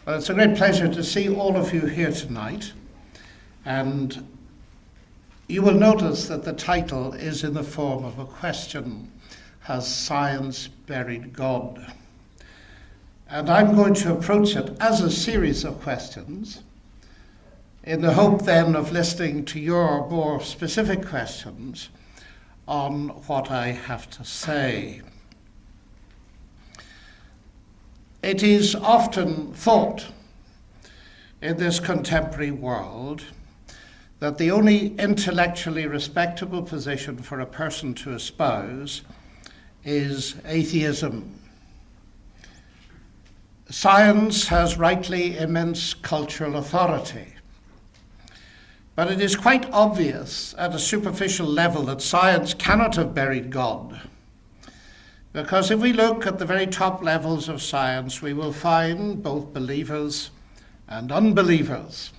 Well, it's a great pleasure to see all of you here tonight, and you will notice that the title is in the form of a question: has science buried God? And I'm going to approach it as a series of questions in the hope then of listening to your more specific questions on what I have to say. It is often thought in this contemporary world that the only intellectually respectable position for a person to espouse is atheism. Science has rightly immense cultural authority, but it is quite obvious at a superficial level that science cannot have buried God. Because if we look at the very top levels of science, we will find both believers and unbelievers.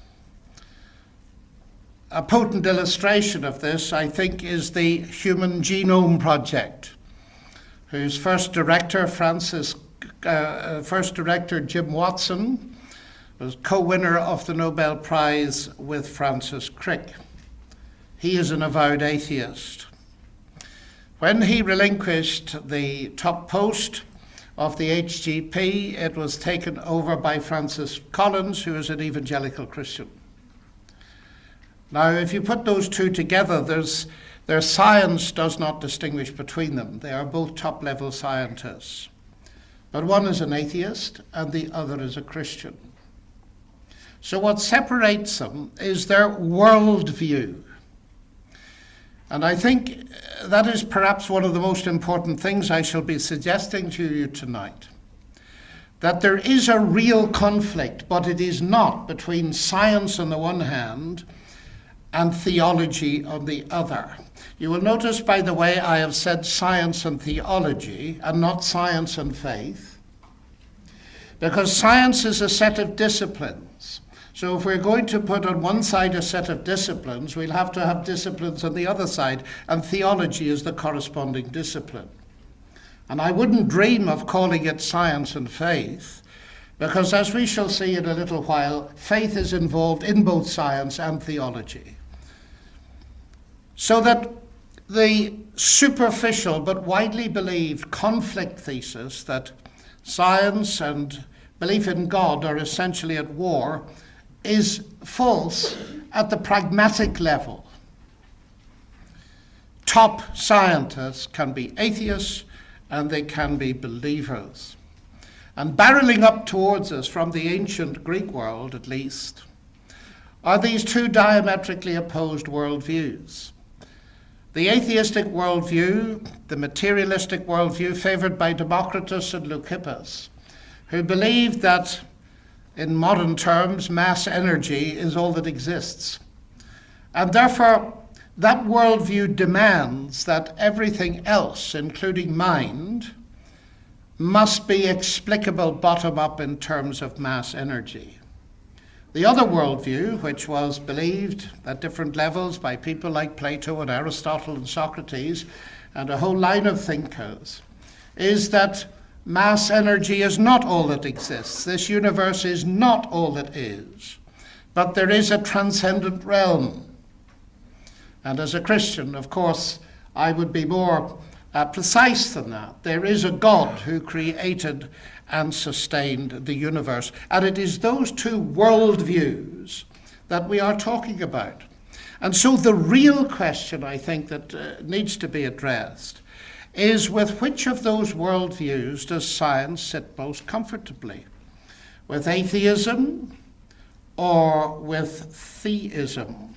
A potent illustration of this, I think, is the Human Genome Project, whose first director, Jim Watson, was co-winner of the Nobel Prize with Francis Crick. He is an avowed atheist. When he relinquished the top post of the HGP, it was taken over by Francis Collins, who is an evangelical Christian. Now, if you put those two together, their science does not distinguish between them. They are both top-level scientists. But one is an atheist and the other is a Christian. So what separates them is their worldview. And I think that is perhaps one of the most important things I shall be suggesting to you tonight. That there is a real conflict, but it is not between science on the one hand and theology on the other. You will notice, by the way, I have said science and theology and not science and faith, because science is a set of disciplines. So if we're going to put on one side a set of disciplines, we'll have to have disciplines on the other side, and theology is the corresponding discipline. And I wouldn't dream of calling it science and faith, because as we shall see in a little while, faith is involved in both science and theology. So that the superficial but widely believed conflict thesis that science and belief in God are essentially at war is false at the pragmatic level. Top scientists can be atheists and they can be believers. And barreling up towards us from the ancient Greek world, at least, are these two diametrically opposed worldviews. The atheistic worldview, the materialistic worldview favored by Democritus and Leucippus, who believed that in modern terms, mass energy is all that exists. And therefore, that worldview demands that everything else, including mind, must be explicable bottom-up in terms of mass energy. The other worldview, which was believed at different levels by people like Plato and Aristotle and Socrates and a whole line of thinkers, is that mass energy is not all that exists. This universe is not all that is. But there is a transcendent realm. And as a Christian, of course, I would be more precise than that. There is a God who created and sustained the universe. And it is those two worldviews that we are talking about. And so the real question, I think, that needs to be addressed is with which of those worldviews does science sit most comfortably? With atheism or with theism?